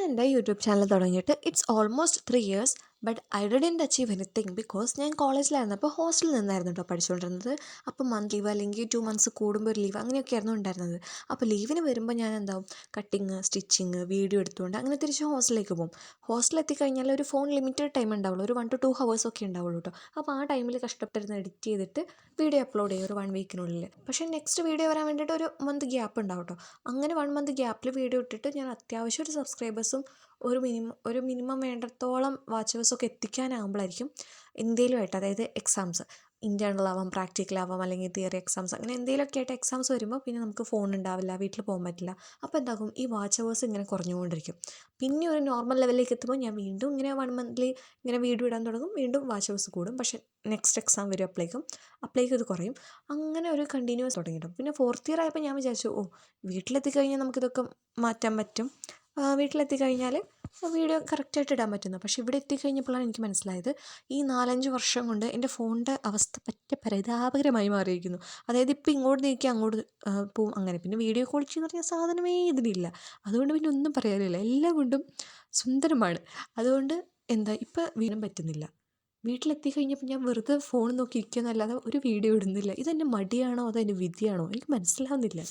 ഞാൻ എൻ്റെ YouTube channel തുടങ്ങിയിട്ട് it's almost 3 years. But I didn't achieve anything because ഞാൻ കോളേജിലായിരുന്നപ്പോൾ ഹോസ്റ്റലിൽ നിന്നായിരുന്നു കേട്ടോ പഠിച്ചുകൊണ്ടിരുന്നത്. അപ്പോൾ മന്ത് ലീവ് അല്ലെങ്കിൽ 2 മന്ത്സ് കൂടുമ്പോൾ ഒരു ലീവ് അങ്ങനെയൊക്കെയായിരുന്നു ഉണ്ടായിരുന്നത്. അപ്പോൾ ലീവിന് വരുമ്പോൾ ഞാൻ എന്താവും, കട്ടിങ്, സ്റ്റിച്ചിങ്, വീഡിയോ എടുത്തുകൊണ്ട് അങ്ങനെ തിരിച്ച് ഹോസ്റ്റലിലേക്ക് പോകും. ഹോസ്റ്റലിൽ എത്തിക്കഴിഞ്ഞാൽ ഒരു ഫോൺ ലിമിറ്റഡ് ടൈം ഉണ്ടാവുള്ളൂ, ഒരു 1 to 2 hours ഒക്കെ ഉണ്ടാവുള്ളൂ കേട്ടോ. അപ്പോൾ ആ ടൈമിൽ കഷ്ടപ്പെട്ടിരുന്ന് എഡിറ്റ് ചെയ്തിട്ട് വീഡിയോ അപ്ലോഡ് ചെയ്യും ഒരു 1 വീക്കിനുള്ളിൽ. പക്ഷേ നെക്സ്റ്റ് വീഡിയോ വരാൻ വേണ്ടിയിട്ട് ഒരു മന്ത് ഗ്യാപ്പ് ഉണ്ടാവും കേട്ടോ. അങ്ങനെ 1 മന്ത് ഗ്യാപ്പിൽ വീഡിയോ ഇട്ടിട്ട് ഞാൻ അത്യാവശ്യം ഒരു സബ്സ്ക്രൈബേഴ്സും ഒരു മിനിമം വേണ്ടത്തോളം വാച്ചേഴ്സൊക്കെ എത്തിക്കാനാകുമ്പോഴായിരിക്കും എന്തെങ്കിലുമായിട്ട്, അതായത് എക്സാംസ്, ഇൻറ്റേർണൽ ആവാം, പ്രാക്ടിക്കൽ ആവാം, അല്ലെങ്കിൽ തിയറി എക്സാംസ്, അങ്ങനെ എന്തെങ്കിലുമൊക്കെ ആയിട്ട് എക്സാംസ് വരുമ്പോൾ പിന്നെ നമുക്ക് ഫോൺ ഉണ്ടാവില്ല, വീട്ടിൽ പോകാൻ പറ്റില്ല. അപ്പോൾ എന്താകും, ഈ വാച്ചേഴ്സ് ഇങ്ങനെ കുറഞ്ഞുകൊണ്ടിരിക്കും. പിന്നെ ഒരു നോർമൽ ലെവലിലേക്ക് എത്തുമ്പോൾ ഞാൻ വീണ്ടും ഇങ്ങനെ 1 മന്ത്ലി ഇങ്ങനെ വീഡിയോ ഇടാൻ തുടങ്ങും, വീണ്ടും വാച്ചേഴ്സ് കൂടും. പക്ഷേ നെക്സ്റ്റ് എക്സാം വരും, അപ്പോഴേക്കും ഇത് കുറയും. അങ്ങനെ ഒരു കണ്ടിന്യൂസ് തുടങ്ങിയിട്ടു. പിന്നെ ഫോർത്ത് ഇയർ ആയപ്പോൾ ഞാൻ വിചാരിച്ചു, വീട്ടിലെത്തിക്കഴിഞ്ഞാൽ നമുക്കിതൊക്കെ മാറ്റാൻ പറ്റും, വീട്ടിലെത്തിക്കഴിഞ്ഞാൽ വീഡിയോ കറക്റ്റായിട്ട് ഇടാൻ പറ്റുന്നു. പക്ഷേ ഇവിടെ എത്തിക്കഴിഞ്ഞപ്പോഴാണ് എനിക്ക് മനസ്സിലായത്, ഈ 4-5 വർഷം കൊണ്ട് എൻ്റെ ഫോണിൻ്റെ അവസ്ഥ പറ്റ പരിതാപകരമായി മാറിയിരിക്കുന്നു. അതായത് ഇപ്പോൾ ഇങ്ങോട്ട് നീക്കി അങ്ങോട്ട് പോവും, അങ്ങനെ. പിന്നെ വീഡിയോ ക്വാളിറ്റി എന്ന് പറഞ്ഞ സാധനമേ ഇതിലില്ല. അതുകൊണ്ട് പിന്നെ ഒന്നും പറയാനില്ല, എല്ലാം കൊണ്ടും സുന്ദരമാണ്. അതുകൊണ്ട് എന്താ ഇപ്പം വീണ്ടും പറ്റുന്നില്ല. വീട്ടിലെത്തിക്കഴിഞ്ഞപ്പോൾ ഞാൻ വെറുതെ ഫോൺ നോക്കി ഇരിക്കുക എന്നല്ലാതെ ഒരു വീഡിയോ ഇടുന്നില്ല. ഇതെൻ്റെ മടിയാണോ അതോ എൻ്റെ വിധിയാണോ എനിക്ക് മനസ്സിലാവുന്നില്ല.